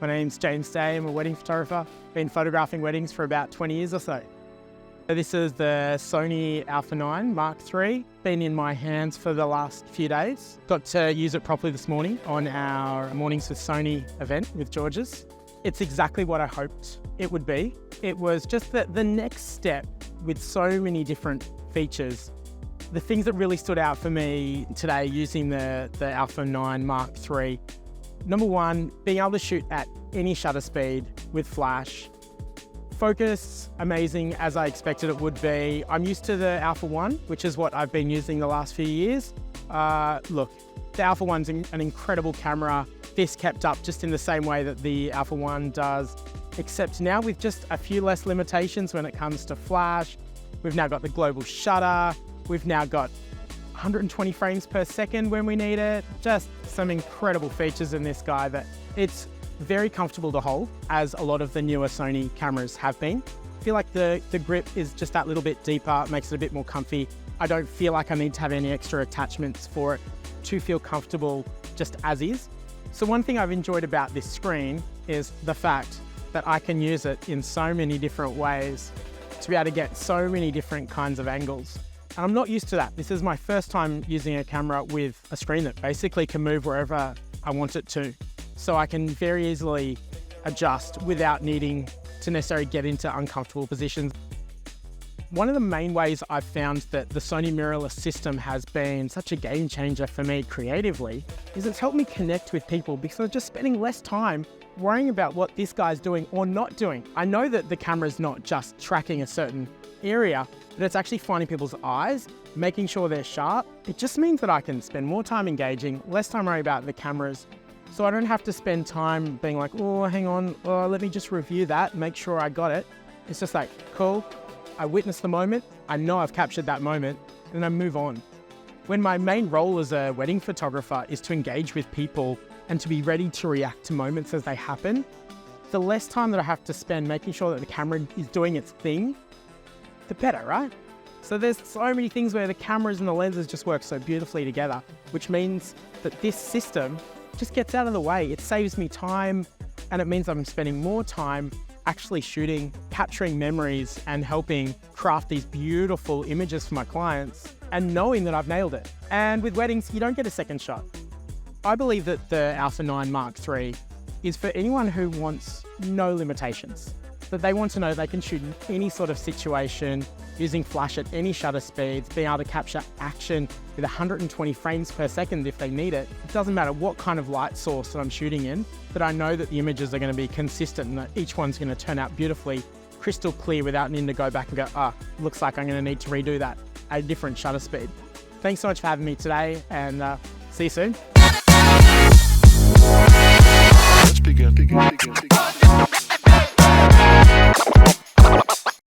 My name's James Day, I'm a wedding photographer. Been photographing weddings for about 20 years or so. This is the Sony A9 III. Been in my hands for the last few days. Got to use it properly this morning on our Mornings with Sony event with George's. It's exactly what I hoped it would be. It was just the next step with so many different features. The things that really stood out for me today using the A9 III. Number one, being able to shoot at any shutter speed with flash. Focus, amazing as I expected it would be. I'm used to the Alpha 1, which is what I've been using the last few years. Look, the Alpha 1's an incredible camera. This kept up just in the same way that the Alpha 1 does, except now with just a few less limitations when it comes to flash. We've now got the global shutter. We've now got 120 frames per second when we need it. Just some incredible features in this guy that it's very comfortable to hold, as a lot of the newer Sony cameras have been. I feel like the grip is just that little bit deeper, makes it a bit more comfy. I don't feel like I need to have any extra attachments for it to feel comfortable just as is. So one thing I've enjoyed about this screen is the fact that I can use it in so many different ways to be able to get so many different kinds of angles. And I'm not used to that. This is my first time using a camera with a screen that basically can move wherever I want it to. So I can very easily adjust without needing to necessarily get into uncomfortable positions. One of the main ways I've found that the Sony mirrorless system has been such a game changer for me creatively is it's helped me connect with people because I'm just spending less time worrying about what this guy's doing or not doing. I know that the camera's not just tracking a certain area, but it's actually finding people's eyes, making sure they're sharp. It just means that I can spend more time engaging, less time worrying about the cameras. So I don't have to spend time being like, oh, hang on, oh, let me just review that, make sure I got it. It's just like, cool, I witnessed the moment, I know I've captured that moment, and I move on. When my main role as a wedding photographer is to engage with people and to be ready to react to moments as they happen, the less time that I have to spend making sure that the camera is doing its thing, the better, right? So there's so many things where the cameras and the lenses just work so beautifully together, which means that this system just gets out of the way. It saves me time, and it means I'm spending more time actually shooting, capturing memories, and helping craft these beautiful images for my clients, and knowing that I've nailed it. And with weddings, you don't get a second shot. I believe that the A9 III is for anyone who wants no limitations, that they want to know they can shoot in any sort of situation, using flash at any shutter speeds, being able to capture action with 120 frames per second if they need it. It doesn't matter what kind of light source that I'm shooting in, but I know that the images are going to be consistent and that each one's going to turn out beautifully, crystal clear without needing to go back and go, looks like I'm going to need to redo that at a different shutter speed. Thanks so much for having me today, and see you soon.